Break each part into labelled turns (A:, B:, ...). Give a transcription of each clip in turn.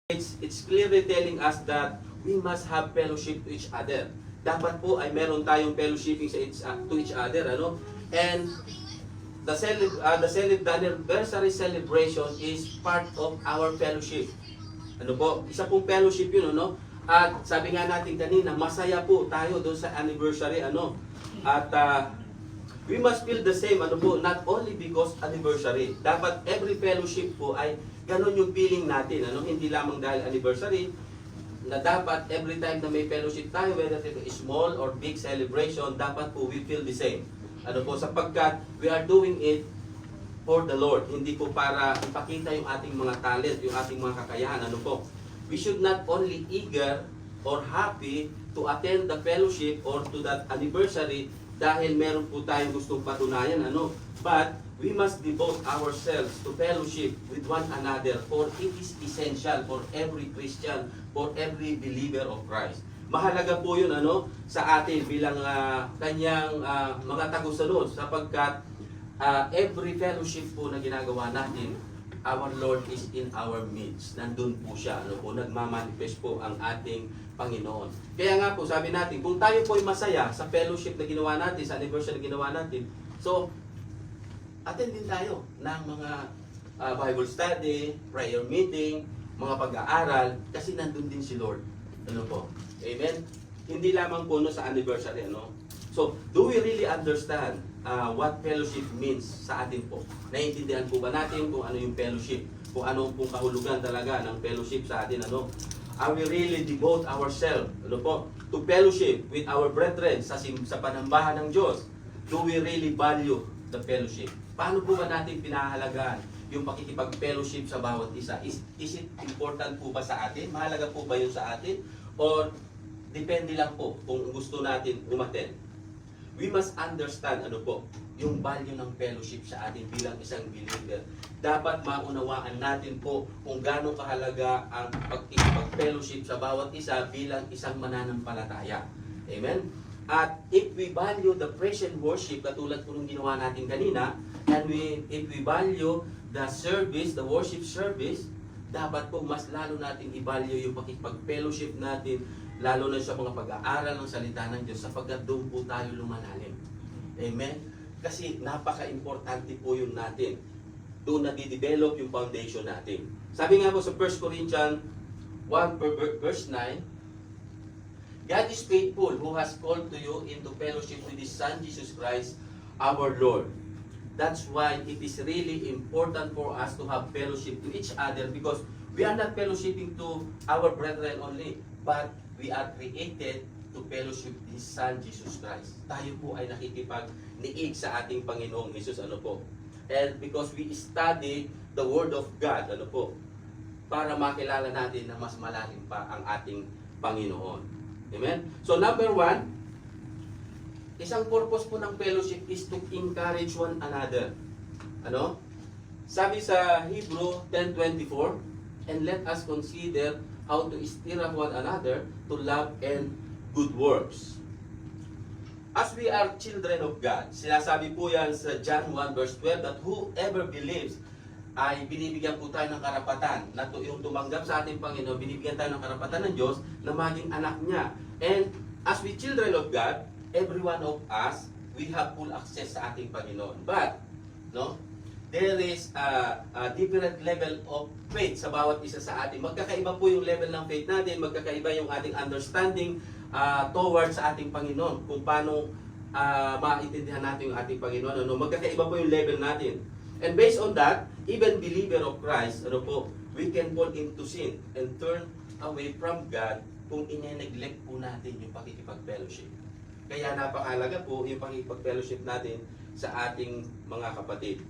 A: It's clearly telling us that we must have fellowship to each other. Dapat po ay meron tayong fellowshipping to each other, ano? And the anniversary celebration is part of our fellowship. Ano po? Isa pong fellowship yun, ano? At sabi nga natin kanina, masaya po tayo doon sa anniversary, ano? At we must feel the same, ano po, not only because anniversary. Dapat every fellowship po ay ganun yung feeling natin, ano? Hindi lamang dahil anniversary, na dapat every time na may fellowship tayo, whether it is small or big celebration, dapat po we feel the same. Ano po, sapagkat we are doing it for the Lord. Hindi po para ipakita yung ating mga talent, yung ating mga kakayahan. Ano po, we should not only eager or happy to attend the fellowship or to that anniversary dahil meron po tayong gustong patunayan, ano, but we must devote ourselves to fellowship with one another, for it is essential for every Christian, for every believer of Christ. Mahalaga po yun, ano, sa atin bilang kanyang mga tagusunod, sapagkat every fellowship po na ginagawa natin, our Lord is in our midst. Nandun po siya, ano po, nagmamanifest po ang ating Panginoon. Kaya nga po, sabi natin, kung tayo po ay masaya sa fellowship na ginawa natin, sa anniversary na ginawa natin, so, attend din tayo ng mga Bible study, prayer meeting, mga pag-aaral, kasi nandun din si Lord. Ano po? Amen? Hindi lamang po no, sa anniversary, ano? So, do we really understand what fellowship means sa atin po? Naiintindihan po ba natin kung ano yung fellowship? Kung ano pong kahulugan talaga ng fellowship sa atin, ano? Are we really devote ourselves, ano po, to fellowship with our brethren sa panambahan ng Diyos? Do we really value the fellowship? Paano po ba natin pinahalagaan yung pakikipag-fellowship sa bawat isa? Is it important po ba sa atin? Mahalaga po ba yun sa atin? Or depende lang po kung gusto natin umattend? We must understand, ano po, yung value ng fellowship sa atin bilang isang believer. Dapat maunawaan natin po kung gaano kahalaga ang pag-fellowship sa bawat isa bilang isang mananampalataya. Amen? At if we value the praise and worship, katulad po nung ginawa natin kanina, and if we value the service, the worship service, dapat po mas lalo natin i-value yung pakipag-fellowship natin, lalo na sa mga pag-aaral ng salita ng Diyos, sapagkat doon po tayo lumalalim. Amen? Kasi napaka-importante po yun natin. Doon nadidevelop yung foundation natin. Sabi nga po sa 1 Corinthians 1 verse 9, God is faithful who has called to you into fellowship with His Son, Jesus Christ, our Lord. That's why it is really important for us to have fellowship to each other, because we are not fellowshipping to our brethren only, but we are created to fellowship His Son, Jesus Christ. Tayo po ay nakikipag-niig sa ating Panginoong Jesus, ano po. And because we study the Word of God, ano po, para makilala natin na mas malalim pa ang ating Panginoon. Amen? So number 1, isang purpose po ng fellowship is to encourage one another. Ano? Sabi sa Hebrew 10:24, and let us consider how to stir up one another to love and good works. As we are children of God, sinasabi po yan sa John 1 verse 12, that whoever believes, ay binibigyan po tayo ng karapatan na yung tumanggap sa ating Panginoon, binibigyan tayo ng karapatan ng Diyos na maging anak niya. And as we children of God, every one of us, we have full access sa ating Panginoon. But, no, there is a different level of faith sa bawat isa sa atin. Magkakaiba po yung level ng faith natin, magkakaiba yung ating understanding towards sa ating Panginoon. Kung paano maintindihan natin yung ating Panginoon. Ano, magkakaiba po yung level natin. And based on that, even believer of Christ, ano po, we can fall into sin and turn away from God kung ine-neglect po natin yung pakikipag-fellowship. Kaya napakahalaga po yung pakikipag-fellowship natin sa ating mga kapatid.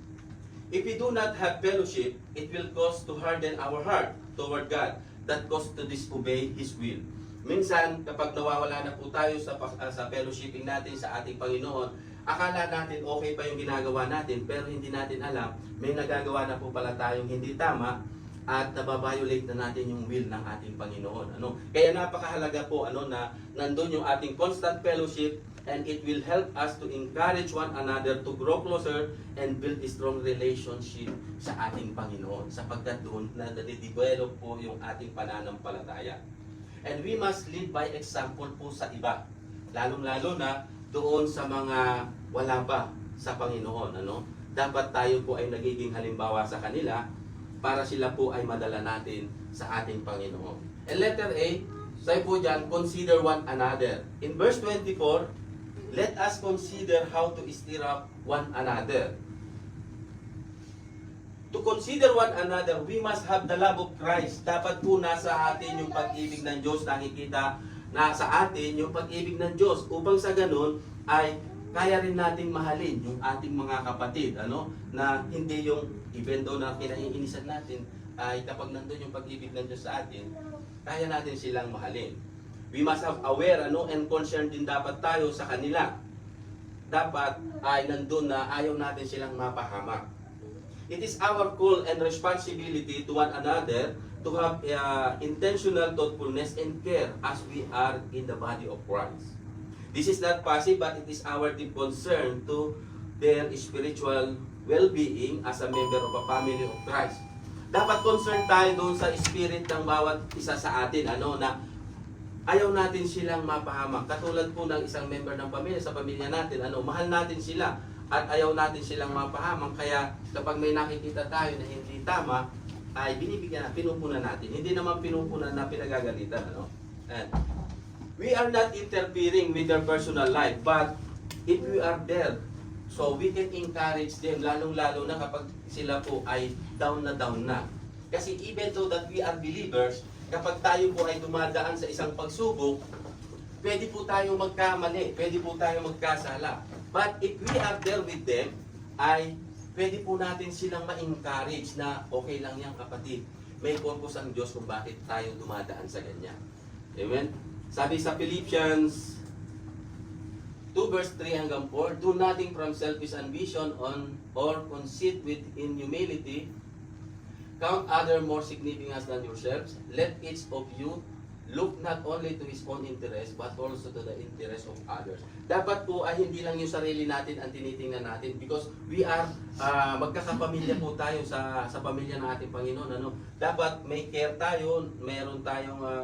A: If we do not have fellowship, it will cause to harden our heart toward God, that cause to disobey His will. Minsan, kapag nawawala na po tayo sa fellowshipping natin sa ating Panginoon, akala natin okay pa yung ginagawa natin, pero hindi natin alam, may nagagawa na po pala tayong hindi tama, at nababiolate na natin yung will ng ating Panginoon. Ano? Kaya napakahalaga po, ano, na nandun yung ating constant fellowship and it will help us to encourage one another to grow closer and build a strong relationship sa ating Panginoon, sapagkat doon na nade-develop po yung ating pananampalataya. And we must lead by example po sa iba, lalong-lalo na doon sa mga wala pa sa Panginoon. Dapat tayo po ay nagiging halimbawa sa kanila para sila po ay madala natin sa ating Panginoon. And letter A, sabi po dyan, consider one another. In verse 24, let us consider how to stir up one another. To consider one another, we must have the love of Christ. Dapat po nasa atin yung pag-ibig ng Diyos. Nakikita na sa atin yung pag-ibig ng Diyos. Upang sa ganun ay kaya rin nating mahalin yung ating mga kapatid. Na hindi yung even though na kinaiinisan natin, ay kapag nandun yung pag-ibig ng Diyos sa atin, kaya natin silang mahalin. We must have aware and concerned din dapat tayo sa kanila. Dapat ay nandun na ayaw natin silang mapahamak. It is our call and responsibility to one another to have intentional thoughtfulness and care as we are in the body of Christ. This is not passive, but it is our deep concern to their spiritual well-being as a member of a family of Christ. Dapat concern tayo doon sa spirit ng bawat isa sa atin, na ayaw natin silang mapahamak. Katulad po ng isang member ng pamilya, sa pamilya natin, mahal natin sila at ayaw natin silang mapahamak. Kaya kapag may nakikita tayo na hindi tama, ay binibigyan, pinupunan natin. Hindi naman pinupunan na pinagagalitan. And we are not interfering with their personal life, but if we are there, so we can encourage them, lalong-lalo na kapag sila po ay down na. Kasi even though that we are believers, kapag tayo po ay dumadaan sa isang pagsubok, pwede po tayo magkamali, pwede po tayo magkasala. But if we are there with them, ay pwede po natin silang ma-encourage na okay lang yan kapatid. May purpose ang Diyos kung bakit tayo dumadaan sa ganyan. Amen? Sabi sa Philippians 2 verse 3 hanggang 4, do nothing from selfish ambition or conceit with in humility. Count other more significant than yourselves. Let each of you look not only to his own interest, but also to the interest of others. Dapat po ay hindi lang yung sarili natin ang tinitingnan natin, because we are magkakapamilya po tayo sa pamilya ng ating Panginoon. Dapat may care tayo, meron tayong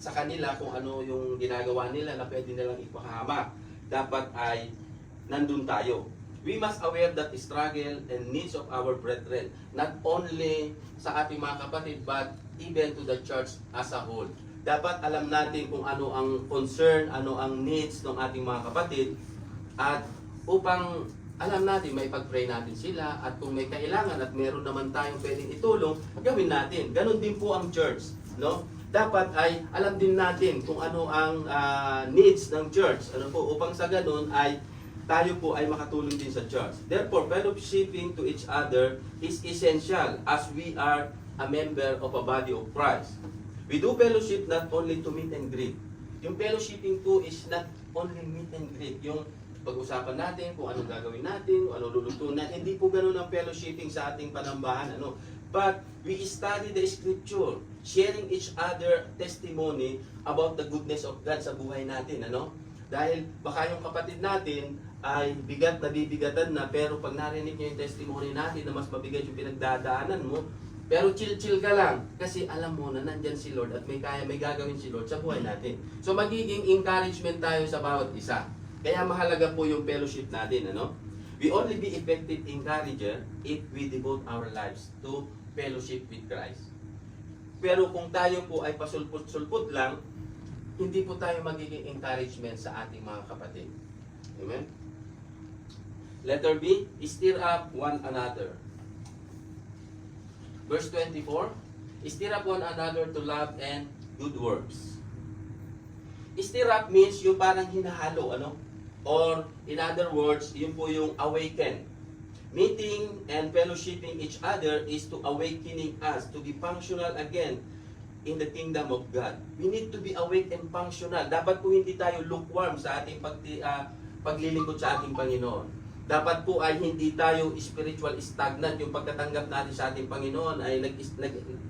A: sa kanila kung ano yung ginagawa nila na pwede nilang ipahamak. Dapat ay nandun tayo. We must aware that the struggle and needs of our brethren, not only sa ating mga kapatid, but even to the church as a whole. Dapat alam natin kung ano ang concern, ano ang needs ng ating mga kapatid, at upang alam natin, may pag-pray natin sila, at kung may kailangan at meron naman tayong pwedeng itulong, gawin natin. Ganon din po ang church. Dapat ay alam din natin kung ano ang needs ng church. Upang sa ganon ay tayo po ay makatulong din sa church. Therefore, fellowshipping to each other is essential as we are a member of a body of Christ. We do fellowship not only to meet and greet. Yung fellowshipping po is not only meet and greet. Yung pag-usapan natin kung anong gagawin natin, kung anong lulutunan. Hindi po ganun ang fellowshipping sa ating panambahan. But we study the scripture, sharing each other testimony about the goodness of God sa buhay natin. Dahil baka yung kapatid natin ay nabibigatan na, pero pag narinig niyo yung testimony natin na mas mabigat yung pinagdadaanan mo, pero chill ka lang kasi alam mo na nandyan si Lord at may gagawin si Lord sa buhay natin. So magiging encouragement tayo sa bawat isa. Kaya mahalaga po yung fellowship natin. We only be effective encourager if we devote our lives to fellowship with Christ. Pero kung tayo po ay pasulput-sulput lang, hindi po tayo magiging encouragement sa ating mga kapatid. Amen? Letter B, stir up one another. Verse 24, stir up one another to love and good works. Stir up means yung parang hinahalo, Or, in other words, yun po yung awaken. Meeting and fellowshipping each other is to awakening us to be functional again in the kingdom of God. We need to be awake and functional. Dapat po hindi tayo lukewarm sa ating paglilingkod sa ating Panginoon. Dapat po ay hindi tayo spiritual stagnant. Yung pagkatanggap natin sa ating Panginoon ay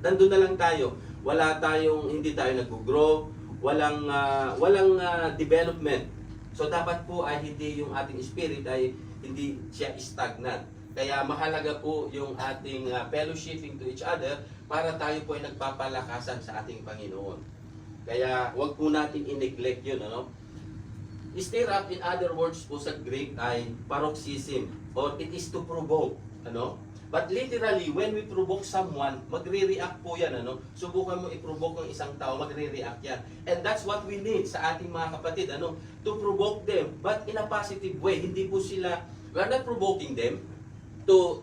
A: nandun na lang tayo. Hindi tayo nag-grow, walang development. So dapat po ay hindi yung ating spirit ay hindi siya stagnant. Kaya mahalaga po yung ating fellowshipping to each other para tayo po ay nagpapalakasan sa ating Panginoon. Kaya wag po natin i-neglect yun, ano? Stir up, in other words po sa Greek ay paroxysm, or it is to provoke, ano? But literally, when we provoke someone, magre-react po yan, ano? Subukan mo i-provoke ng isang tao, magre-react yan. And that's what we need sa ating mga kapatid, ano? To provoke them, but in a positive way. Hindi po sila, we are not provoking them to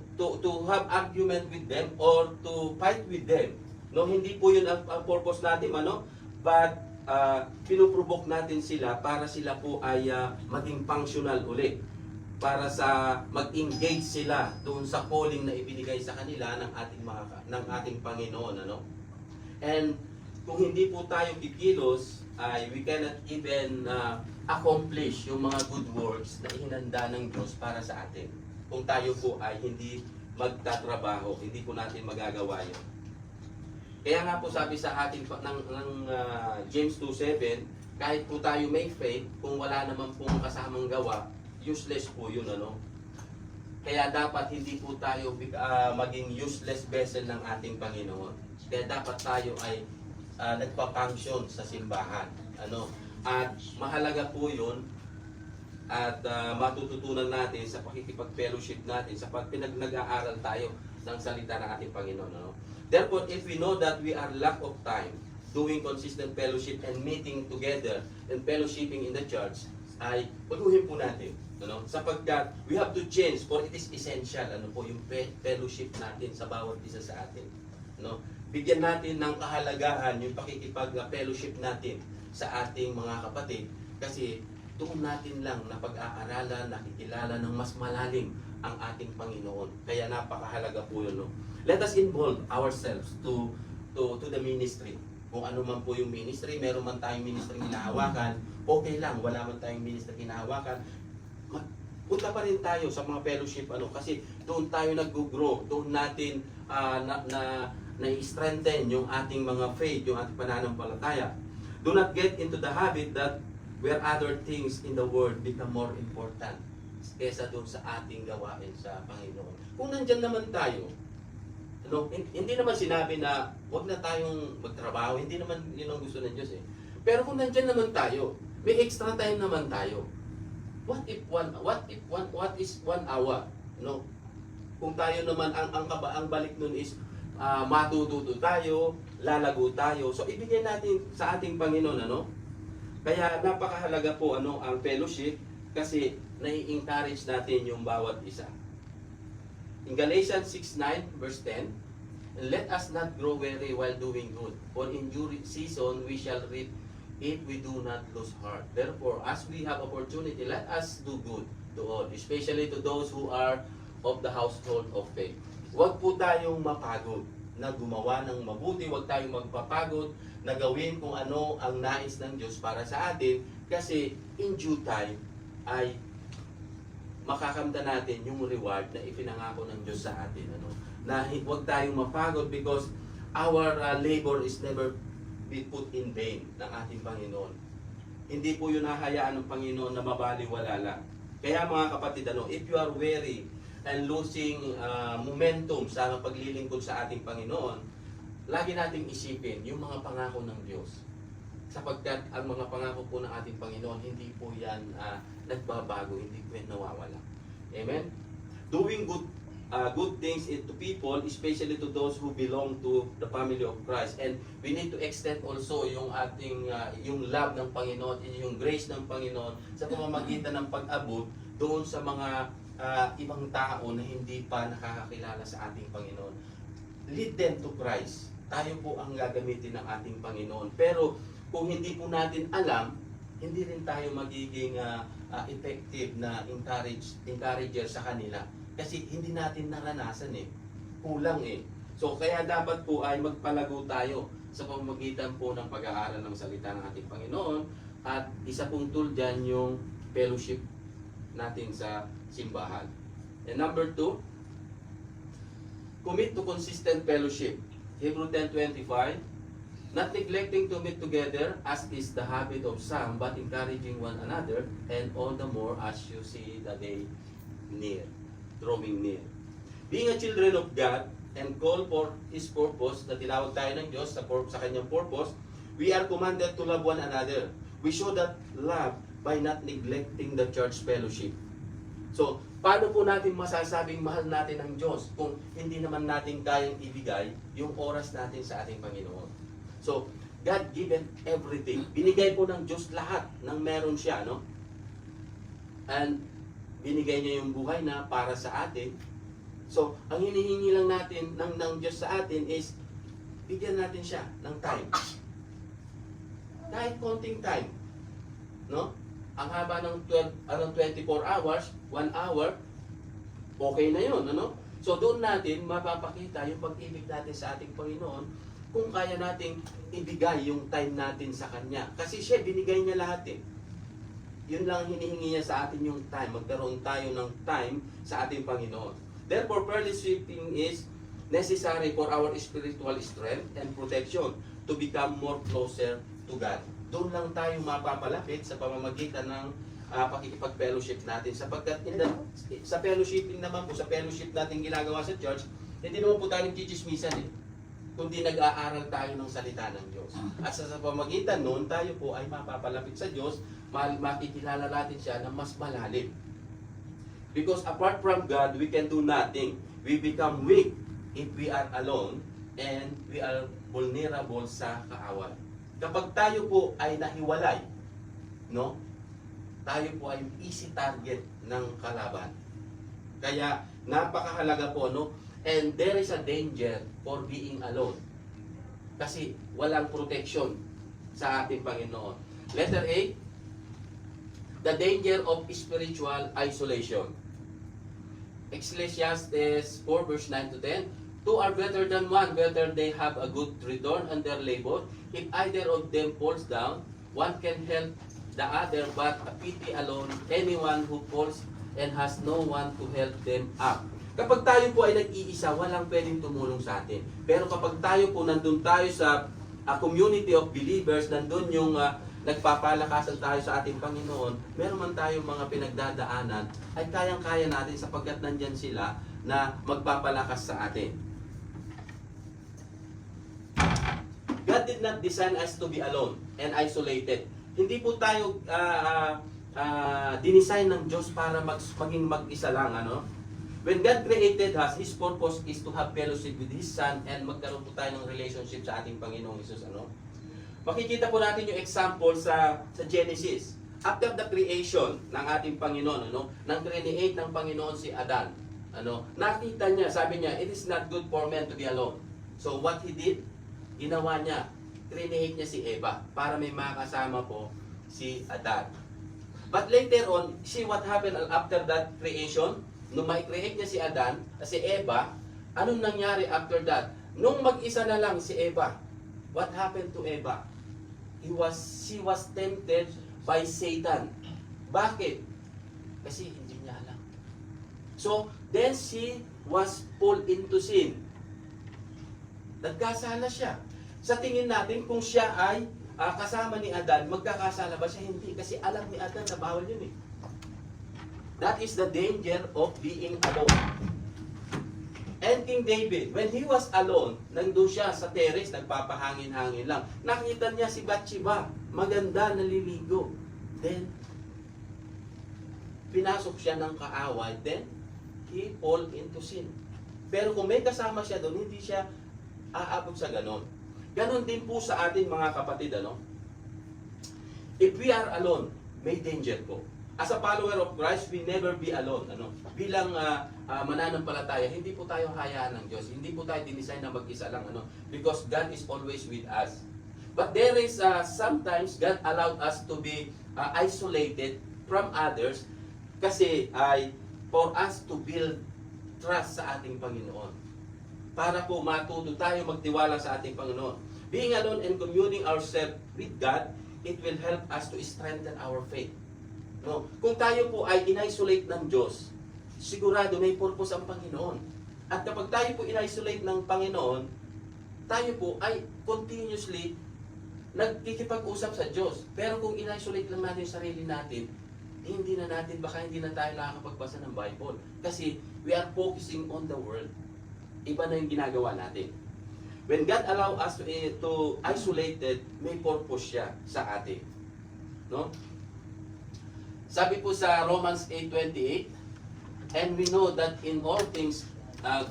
A: have argument with them or to fight with them. No, hindi po yun ang purpose natin, ano? But pinuprovoke natin sila para sila po ay maging functional uli, para sa mag-engage sila doon sa calling na ibinigay sa kanila ng ating Panginoon, ano? And kung hindi po tayo kikilos, ay we cannot even accomplish yung mga good works na ihinanda ng Diyos para sa atin. Kung tayo po ay hindi magtatrabaho, hindi po natin magagawa yun. Kaya nga po sabi sa atin ng James 2:7, kahit po tayo may faith, kung wala naman pong kasamang gawa, useless po yun, ano? Kaya dapat hindi po tayo maging useless vessel ng ating Panginoon. Kaya dapat tayo ay nagpa-function sa simbahan, ano? At mahalaga po yun, at matututunan natin sa pakikipag-fellowship natin, sa nag-aaral tayo ng salita ng ating Panginoon, ano? Therefore, if we know that we are lack of time doing consistent fellowship and meeting together and fellowshipping in the church, ay baguhin po natin, ano? Sapagkat we have to change, for it is essential, ano po, yung fellowship natin sa bawat isa sa atin, ano? Bigyan natin ng kahalagahan yung pakikipag-fellowship natin sa ating mga kapatid, kasi doon natin lang na pag-aaralan, nakikilala ng mas malalim ang ating Panginoon. Kaya napakahalaga po yun, no? Let us involve ourselves to the ministry. Kung ano man po yung ministry, meron man tayong ministry hinahawakan, okay lang. Wala man tayong ministry hinahawakan, punta pa rin tayo sa mga fellowship, ano, kasi doon tayo nag-grow, doon natin na-strengthen yung ating mga faith, yung ating pananampalataya. Do not get into the habit that where other things in the world become more important kesa doon sa ating gawain sa Panginoon. Kung nandyan naman tayo, no, hindi naman sinabi na wag na tayong magtrabaho, hindi naman yun ang gusto ng Diyos, eh. Pero kung nandyan naman tayo, may extra time naman tayo. What is 1 hour? No? Kung tayo naman ang balik nun is matututo tayo, lalago tayo. So ibigay natin sa ating Panginoon, ano? Kaya napakahalaga po, ano, ang fellowship, kasi nai-encourage natin yung bawat isa. In Galatians 6:9 verse 10, let us not grow weary while doing good, for in due season we shall reap if we do not lose heart. Therefore, as we have opportunity, let us do good to all, especially to those who are of the household of faith. Huwag po tayong mapagod na gumawa ng mabuti, huwag tayong magpapagod na gawin kung ano ang nais ng Diyos para sa atin, kasi in due time ay makakamta natin yung reward na ipinangako ng Diyos sa atin, ano? Na huwag tayong mapagod, because our labor is never be put in vain ng ating Panginoon. Hindi po yun hahayaan ng Panginoon na mabaliwala lang. Kaya mga kapatid, ano, if you are weary and losing momentum sa paglilingkod sa ating Panginoon, lagi nating isipin yung mga pangako ng Diyos. Sapagkat ang mga pangako po ng ating Panginoon, hindi po yan nagbabago, hindi po yan nawawala. Amen? Doing good things to people, especially to those who belong to the family of Christ. And we need to extend also yung ating yung love ng Panginoon, yung grace ng Panginoon sa pamamagitan ng pag-abot doon sa mga ibang tao na hindi pa nakakakilala sa ating Panginoon. Lead them to Christ. Tayo po ang gagamitin ng ating Panginoon. Pero kung hindi po natin alam, hindi rin tayo magiging effective na encourager sa kanila. Kasi hindi natin naranasan, eh. Kulang, eh. So kaya dapat po ay magpalago tayo sa pamamagitan po ng pag-aaral ng salita ng ating Panginoon. At isa pong tool dyan yung fellowship natin sa simbahan. And number 2, commit to consistent fellowship. Hebrews 10:25, Not neglecting to meet together as is the habit of some, but encouraging one another, and all the more as you see the day near, drawing near. Being a children of God and called for His purpose, na tinawag tayo ng Diyos sa kanyang purpose, we are commanded to love one another. We show that love by not neglecting the church fellowship. So, paano po natin masasabing mahal natin ang Diyos kung hindi naman natin kayang ibigay yung oras natin sa ating Panginoon? So, God given everything. Binigay po ng Diyos lahat ng meron siya, no? And binigay niya yung buhay na para sa atin. So, ang hinihingi lang natin ng Diyos sa atin is bigyan natin siya ng time. Kahit konting time, no? Ang haba ng 24 hours, 1 hour, okay na yun, ano? So, doon natin mapapakita yung pag-ibig natin sa ating Panginoon kung kaya nating ibigay yung time natin sa Kanya. Kasi siya, binigay niya lahat eh. Yun lang hinihingi niya sa atin yung time. Magkaroon tayo ng time sa ating Panginoon. Therefore, fellowshipping is necessary for our spiritual strength and protection to become more closer to God. Doon lang tayo mapapalapit sa pamamagitan ng pakikipag-fellowship natin. Sapagkat sa fellowshipping naman po, sa fellowship natin ginagawa sa church, hindi naman po tayo nagchichismisan eh, kundi nag-aaral tayo ng salita ng Diyos. At sa pamamagitan noon, tayo po ay mapapalapit sa Diyos, makikilala natin siya na mas malalim. Because apart from God, we can do nothing. We become weak if we are alone and we are vulnerable sa kaaway. Kapag tayo po ay nahiwalay, no? Tayo po ay easy target ng kalaban. Kaya napakahalaga po, no? And there is a danger for being alone. Kasi walang protection sa ating Panginoon. Letter A, the danger of spiritual isolation. Ecclesiastes 4 verse 9 to 10. Two are better than one, whether they have a good return on their labor. If either of them falls down, one can help the other, but a pity alone anyone who falls and has no one to help them up. Kapag tayo po ay nag-iisa, walang pwedeng tumulong sa atin. Pero kapag tayo po nandun tayo sa community of believers, nandun yung nagpapalakasan tayo sa ating Panginoon, meron man tayong mga pinagdadaanan, ay kayang-kaya natin sapagkat nandyan sila na magpapalakas sa atin. God did not design us to be alone and isolated. Hindi po tayo dinesign ng Diyos para maging mag-isa lang, ano? When God created us, His purpose is to have fellowship with His Son and magkaroon po tayo ng relationship sa ating Panginoong Hesus, ano? Makikita po natin yung example sa Genesis. After the creation ng ating Panginoon, ano? Nang create ng Panginoon si Adan, ano? Nakita niya, sabi niya, it is not good for man to be alone. So what He did, ginawa niya, create niya si Eva para may makasama po si Adan. But later on, see what happened after that creation? Nung ma-create niya si Adan, si Eva, anong nangyari after that? Nung mag-isa na lang si Eva, what happened to Eva? She was tempted by Satan. Bakit? Kasi hindi niya alam. So, then she was pulled into sin. Nagkasala siya. Sa tingin natin, kung siya ay kasama ni Adan, magkakasala ba siya? Hindi. Kasi alam ni Adan na bawal yun eh. That is the danger of being alone. And King David, when he was alone, nandun siya sa terrace, nagpapahangin-hangin lang. Nakita niya si Bathsheba, maganda, naliligo. Then, pinasok siya ng kaaway. Then, he fall into sin. Pero kung may kasama siya doon, hindi siya aabot sa ganon. Ganon din po sa atin mga kapatid, ano? If we are alone, may danger po. As a follower of Christ, we never be alone. Ano? Bilang mananampalataya, hindi po tayo hayaan ng Diyos. Hindi po tayo dinisign na mag-isa lang. Ano? Because God is always with us. But there is sometimes God allowed us to be isolated from others kasi ay for us to build trust sa ating Panginoon. Para po matuto tayo magtiwala sa ating Panginoon. Being alone and communing ourselves with God, it will help us to strengthen our faith. No? Kung tayo po ay in-isolate ng Diyos, sigurado may purpose ang Panginoon. At kapag tayo po in-isolate ng Panginoon, tayo po ay continuously nagkikipag-usap sa Diyos. Pero kung in-isolate lang natin yung sarili natin, hindi na tayo nakakapagbasa ng Bible. Kasi we are focusing on the world. Iba na yung ginagawa natin. When God allow us to isolated, may purpose siya sa atin. No? Sabi po sa Romans 8:28, and we know that in all things,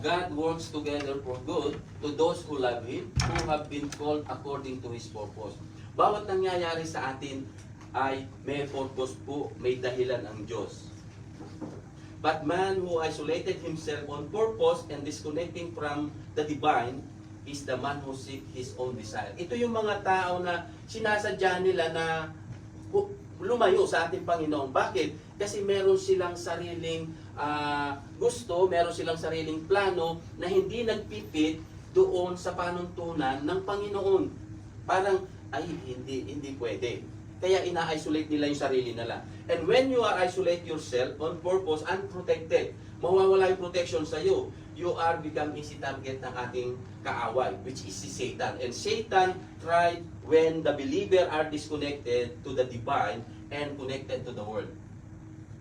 A: God works together for good to those who love Him, who have been called according to His purpose. Bawat nangyayari sa atin ay may purpose po, may dahilan ang Diyos. But man who isolated himself on purpose and disconnecting from the divine is the man who seek his own desire. Ito yung mga tao na sinasadya nila na lumayo sa ating Panginoon. Bakit? Kasi meron silang sariling gusto, meron silang sariling plano na hindi nagpipit doon sa panuntunan ng Panginoon. Parang, ay, hindi pwede. Kaya ina-isolate nila yung sarili nila. And when you are isolate yourself on purpose, unprotected, mawawala yung protection sa iyo. You are become easy target ng ating kaaway, which is si Satan. And Satan tried when the believer are disconnected to the divine and connected to the world.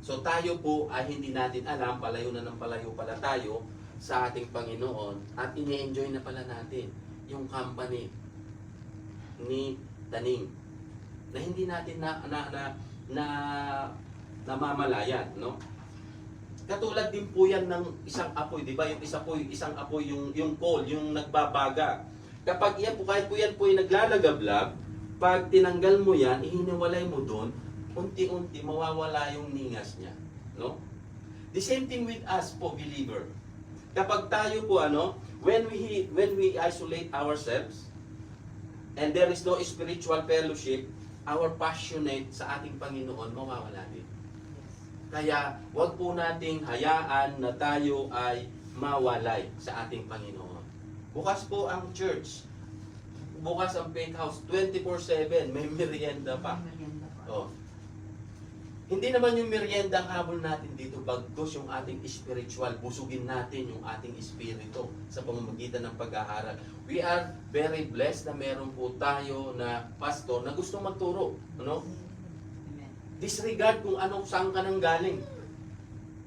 A: So tayo po ay hindi natin alam, palayo na ng palayo pala tayo sa ating Panginoon at ini-enjoy na pala natin yung company ni Taning na hindi natin namamalayan, no? Katulad din po yan ng isang apoy, di ba? Yung isang apoy yung coal, yung nagbabaga. Kapag yan po, kahit po yan po yung naglalagablab, pag tinanggal mo yan, ihiniwalay mo doon, unti-unti mawawala yung ningas niya, no? The same thing with us po, believer. Kapag tayo po when we isolate ourselves and there is no spiritual fellowship, our passionate sa ating Panginoon mawawala din. Kaya wag po nating hayaan na tayo ay mawalay sa ating Panginoon. Bukas po ang church. Bukas ang faith house 24/7, may merienda pa. Oh. Hindi naman yung merienda ang habol natin dito, bagkus yung ating spiritual, busugin natin yung ating espiritu sa pamamagitan ng pag-aaral. We are very blessed na meron po tayo na pastor na gusto magturo. Ano? Disregard kung saan ka nang galing.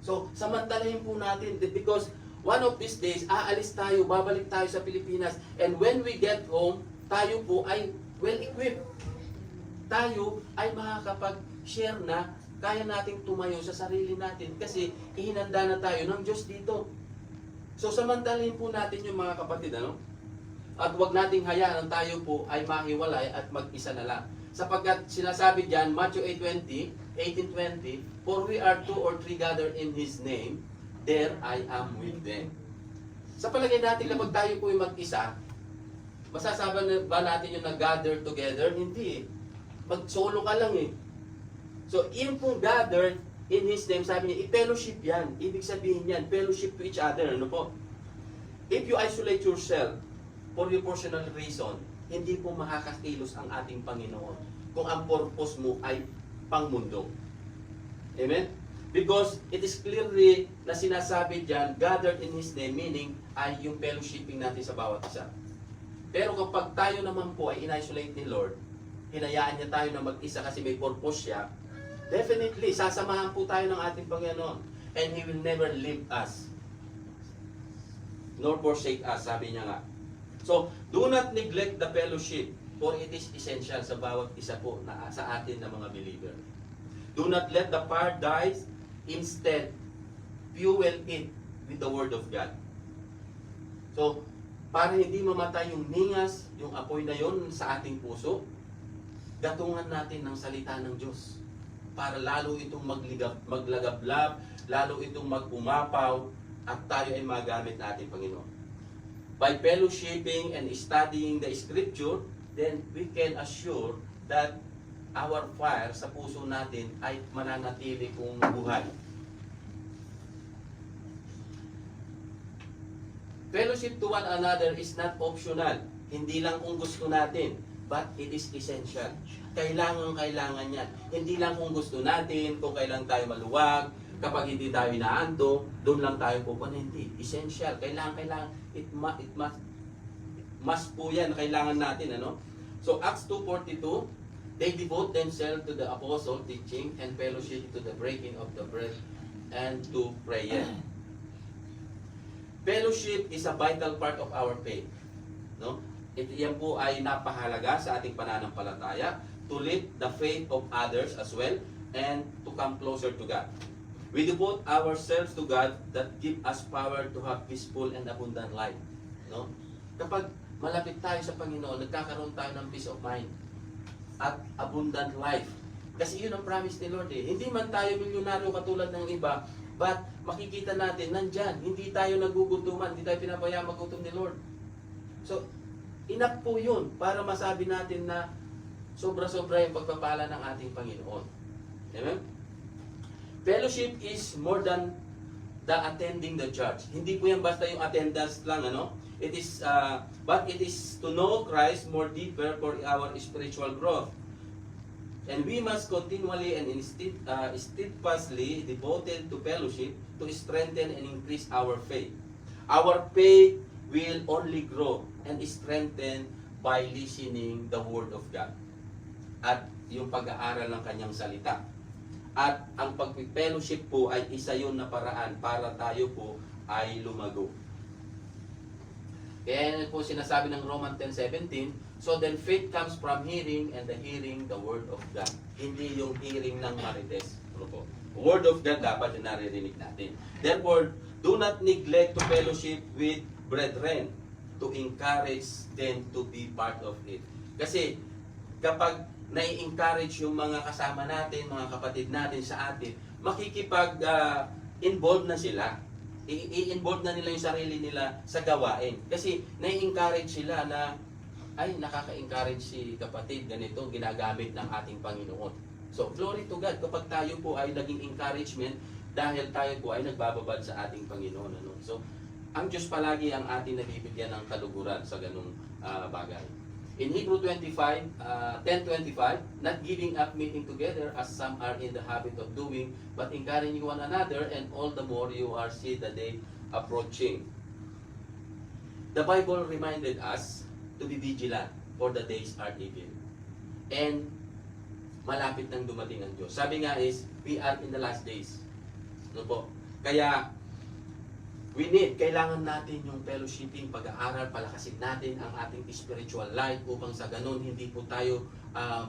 A: So, samantalahin po natin because one of these days, aalis tayo, babalik tayo sa Pilipinas, and when we get home, tayo po ay well-equipped. Tayo ay makakapag-share na kaya nating tumayo sa sarili natin kasi ihinanda na tayo ng Diyos dito. So samantalahin po natin yung mga kapatid, at wag nating hayaan tayo po ay mahiwalay at mag-isa na lang. Sapagkat sinasabi diyan, Matthew 18:20, for we are 2 or 3 gathered in His name, there I am with them. Sa palagay natin kapag tayo po ay mag-isa, masasabi ba natin yung nag-gather together? Hindi. Mag-solo ka lang eh. So, yung pong gathered in His name, sabi niya, i-fellowship yan. Ibig sabihin yan, fellowship to each other. Ano po? If you isolate yourself for your personal reason, hindi po makakakilos ang ating Panginoon kung ang purpose mo ay pangmundo. Amen? Because it is clearly na sinasabi dyan, gathered in His name, meaning ay yung fellowshipping natin sa bawat isa. Pero kapag tayo naman po ay in-isolate ni Lord, hinayaan niya tayo na mag-isa kasi may purpose siya, definitely, sasamahan po tayo ng ating Panginoon. And He will never leave us. Nor forsake us, sabi niya nga. So, do not neglect the fellowship, for it is essential sa bawat isa po na sa atin na mga believer. Do not let the fire die, instead, fuel it with the Word of God. So, para hindi mamatay yung ningas, yung apoy na yon sa ating puso, gatungan natin ng salita ng Diyos. Para lalo itong maglagablab, lalo itong mag-umapaw, at tayo ay magamit natin, Panginoon. By fellowshipping and studying the Scripture, then we can assure that our fire sa puso natin ay mananatili kung buhay. Fellowship to one another is not optional. Hindi lang kung gusto natin, but it is essential. Kailangan yan. Hindi lang kung gusto natin, kung kailan tayo maluwag, kapag hindi tayo inaanto, doon lang tayo pupunta. Hindi. Essential. Kailangan. It Must po yan, kailangan natin, ano? So, Acts 2:42, they devote themselves to the apostle teaching and fellowship, to the breaking of the bread and to prayer. Fellowship is a vital part of our faith. No? Yan po ay napahalaga sa ating pananampalataya to live the faith of others as well and to come closer to God. We devote ourselves to God that give us power to have peaceful and abundant life. No? Kapag malapit tayo sa Panginoon, nagkakaroon tayo ng peace of mind at abundant life. Kasi yun ang promise ni Lord eh. Hindi man tayo milyonaryo katulad ng iba, but makikita natin, nandyan, hindi tayo nagugutuman, hindi tayo pinabayaan magutom ni Lord. So, enough po yun para masabi natin na sobra-sobra yung pagpapala ng ating Panginoon. Amen? Fellowship is more than the attending the church. Hindi po yan basta yung attendance lang, ano? It is, but it is to know Christ more deeper for our spiritual growth. And we must continually and steadfastly devoted to fellowship to strengthen and increase our faith. Our faith will only grow and strengthen by listening the Word of God. At yung pag-aaral ng kanyang salita. At ang pag-fellowship po ay isa yun na paraan para tayo po ay lumago. Kaya yan po sinasabi ng Romans 10:17, so then faith comes from hearing and the hearing the Word of God. Hindi yung hearing ng marites. Ano po? Word of God dapat yung naririnig natin. Therefore, do not neglect to fellowship with brethren to encourage them to be part of it. Kasi kapag nai-encourage yung mga kasama natin, mga kapatid natin sa atin, makikipag-involve na sila. I-involve na nila yung sarili nila sa gawain. Kasi nai-encourage sila na, ay, nakaka-encourage si kapatid, ganito, ginagamit ng ating Panginoon. So, glory to God, kapag tayo po ay naging encouragement, dahil tayo po ay nagbababad sa ating Panginoon. Ano? So, ang Diyos palagi ang ating nabibigyan ng kaluguran sa ganung bagay. In Hebrew 10:25, not giving up meeting together as some are in the habit of doing, but encouraging one another, and all the more you are see the day approaching. The Bible reminded us to be vigilant, for the days are evil. And malapit nang dumating ang Diyos. Sabi nga is, we are in the last days. Ano po? Kaya, kailangan natin yung fellowshipping, pag-aaral, palakasin natin ang ating spiritual life upang sa ganun hindi po tayo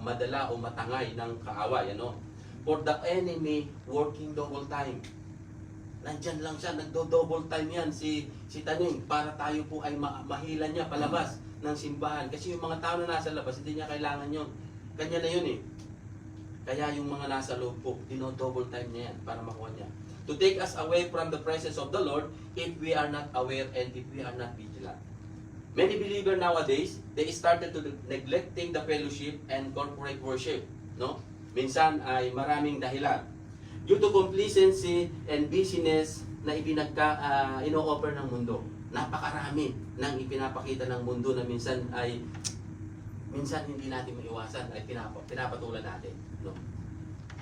A: madala o matangay ng kaaway. Ano? For the enemy working double time. Nandyan lang siya, nagdo-double time yan si Taning para tayo po ay mahila niya palabas ng simbahan. Kasi yung mga tao na nasa labas, hindi niya kailangan yun. Kanya na yun eh. Kaya yung mga nasa loob po, dino-double time niya yan para makuha niya. To take us away from the presence of the Lord if we are not aware and if we are not vigilant. Many believers nowadays, they started to neglecting the fellowship and corporate worship. No? Minsan ay maraming dahilan. Due to complacency and busyness na ino-offer ng mundo. Napakarami ng ipinapakita ng mundo na minsan hindi natin maiwasan ay pinapatulan natin. No?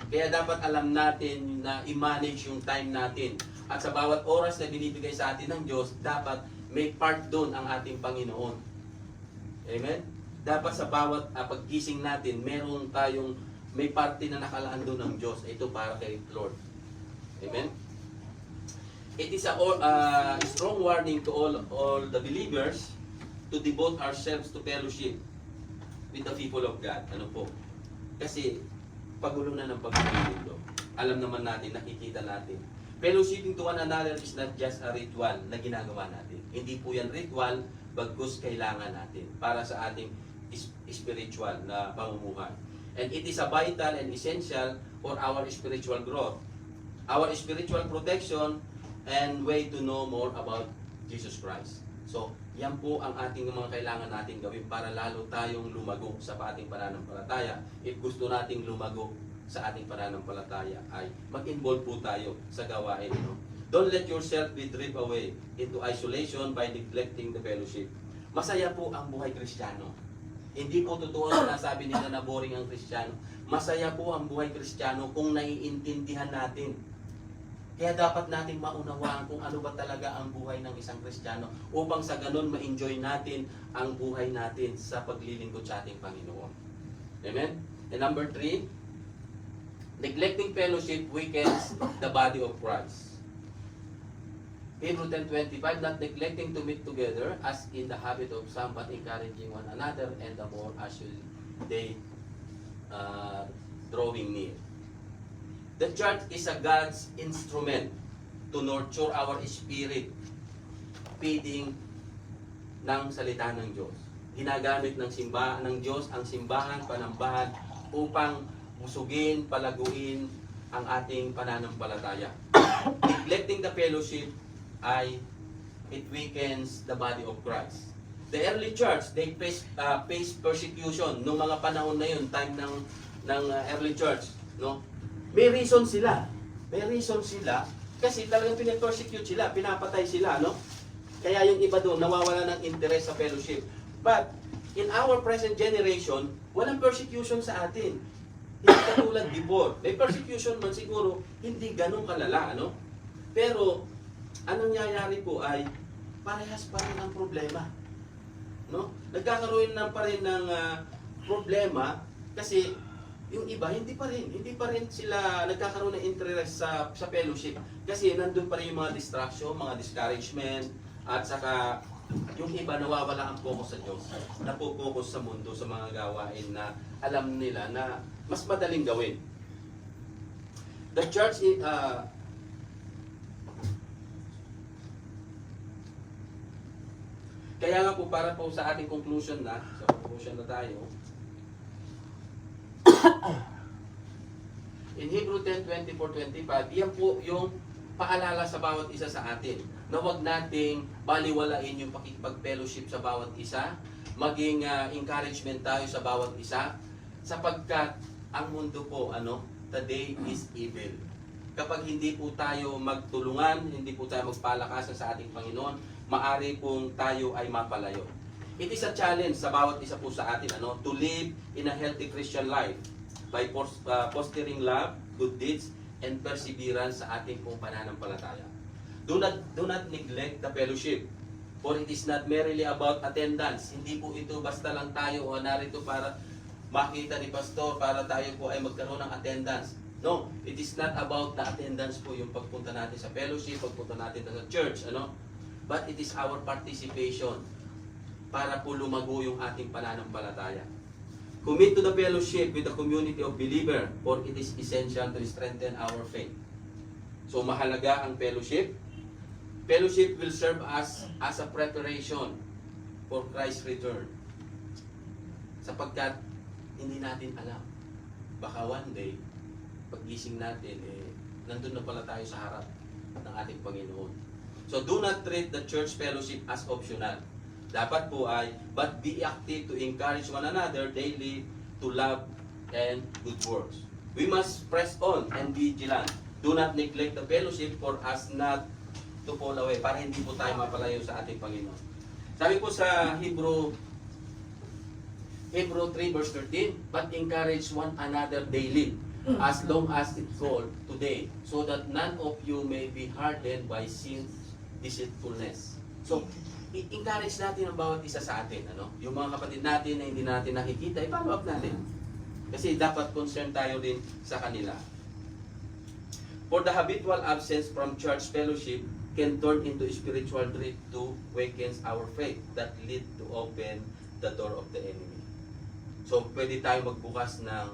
A: Kaya dapat alam natin na i-manage yung time natin. At sa bawat oras na binibigay sa atin ng Diyos, dapat may part doon ang ating Panginoon. Amen? Dapat sa bawat paggising natin, may parte na nakalaan doon ng Diyos. Ito para kay Lord. Amen? It is a strong warning to all the believers to devote ourselves to fellowship with the people of God. Ano po? Kasi pagulo na ng pagkakimundo. Alam naman natin, nakikita natin. Fellowshipping to one another is not just a ritual na ginagawa natin. Hindi po yan ritual, bagkus kailangan natin para sa ating spiritual na pamumuhay. And it is a vital and essential for our spiritual growth, our spiritual protection, and way to know more about Jesus Christ. So, yan po ang ating mga kailangan natin gawin para lalo tayong lumago sa ating pananampalataya. If gusto nating lumago sa ating pananampalataya ay mag-involve po tayo sa gawain. No? Don't let yourself be driven away into isolation by neglecting the fellowship. Masaya po ang buhay Kristiyano. Hindi po totoo na nasabi nila na boring ang Kristiyano. Masaya po ang buhay Kristiyano kung naiintindihan natin. Kaya dapat nating maunawaan kung ano ba talaga ang buhay ng isang Kristiyano upang sa ganun ma-enjoy natin ang buhay natin sa paglilingkod sa ating Panginoon. Amen? And number 3, neglecting fellowship weakens the body of Christ. Hebrews 10:25, not neglecting to meet together as in the habit of some, but encouraging one another, and the more as they drawing near. The church is a God's instrument to nurture our spirit, feeding ng salita ng Diyos. Ginagamit ng simbahan ng Diyos ang simbahan, panambahan upang busugin, palaguin ang ating pananampalataya. Neglecting the fellowship it weakens the body of Christ. The early church, they faced persecution nung mga panahon na yun, time ng early church, no? May reason sila. Kasi talagang pinapersecute sila, pinapatay sila, no? Kaya yung iba doon nawawala ng interest sa fellowship. But in our present generation, walang persecution sa atin. Hindi katulad before. May persecution man siguro, hindi ganun kalala, no? Pero anong nangyayari po ay parehas pa rin ang problema. No? Nagkakaroon pa rin ng problema kasi yung iba hindi pa rin sila nagkakaroon ng interest sa fellowship kasi nandun pa rin yung mga distraction, mga discouragement, at saka yung iba nawawala ang focus sa Diyos, napopokus sa mundo, sa mga gawain na alam nila na mas madaling gawin. The church kaya nga po, para po sa ating conclusion na tayo. In Hebrews 10:24-25, yan po yung paalala sa bawat isa sa atin na huwag nating baliwalain yung pakikipag-fellowship sa bawat isa, maging encouragement tayo sa bawat isa, sapagkat ang mundo po, the day is evil. Kapag hindi po tayo magtulungan, hindi po tayo magpalakasan sa ating Panginoon, maari pong tayo ay mapalayo. It is a challenge sa bawat isa po sa atin, to live in a healthy Christian life by fostering love, good deeds, and perseverance sa ating pong pananampalataya. Do not neglect the fellowship, for it is not merely about attendance. Hindi po ito basta lang tayo o narito para makita ni pastor, para tayo po ay magkaroon ng attendance. No, it is not about the attendance po, yung pagpunta natin sa fellowship, pagpunta natin sa church, but it is our participation para po lumago yung ating pananampalataya. Commit to the fellowship with the community of believer, for it is essential to strengthen our faith. So mahalaga ang fellowship. Fellowship will serve us as a preparation for Christ's return. Sapagkat hindi natin alam, baka one day paggising natin, nandun na pala tayo sa harap ng ating Panginoon. So do not treat the church fellowship as optional. Dapat po ay, but be active to encourage one another daily to love and good works. We must press on and be vigilant. Do not neglect the fellowship for us not to fall away, para hindi po tayo mapalayo sa ating Panginoon. Sabi po sa Hebrew 3:13, but encourage one another daily, as long as it's called today, so that none of you may be hardened by sin's deceitfulness. So, i-encourage natin ang bawat isa sa atin, yung mga kapatid natin na hindi natin nakikita, i-follow up natin. Kasi dapat concerned tayo din sa kanila. For the habitual absence from church fellowship can turn into spiritual drift to weaken our faith that lead to open the door of the enemy. So, pwede tayo magbukas ng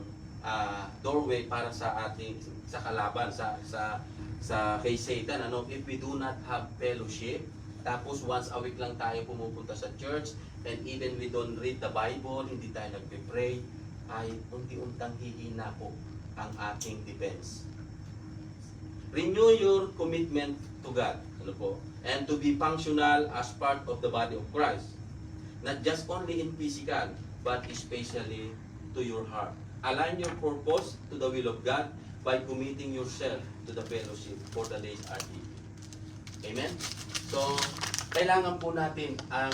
A: doorway para sa ating sa kalaban, sa kay Satan, if we do not have fellowship. Tapos once a week lang tayo pumupunta sa church, and even we don't read the Bible, hindi tayo nagpe-pray, ay unti-untang hihina po ang ating defense. Renew your commitment to God, and to be functional as part of the body of Christ. Not just only in physical, but especially to your heart. Align your purpose to the will of God by committing yourself to the fellowship, for the days are evil. Amen? So, kailangan po natin ang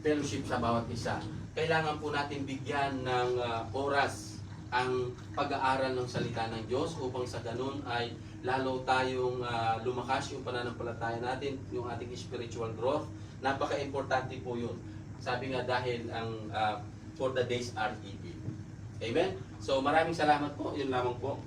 A: fellowship sa bawat isa. Kailangan po natin bigyan ng oras ang pag-aaral ng salita ng Diyos upang sa ganun ay lalo tayong lumakas yung pananampalataya natin, yung ating spiritual growth. Napaka-importante po yun. Sabi nga dahil ang for the days are evil. Amen? So maraming salamat po. Yun lamang po.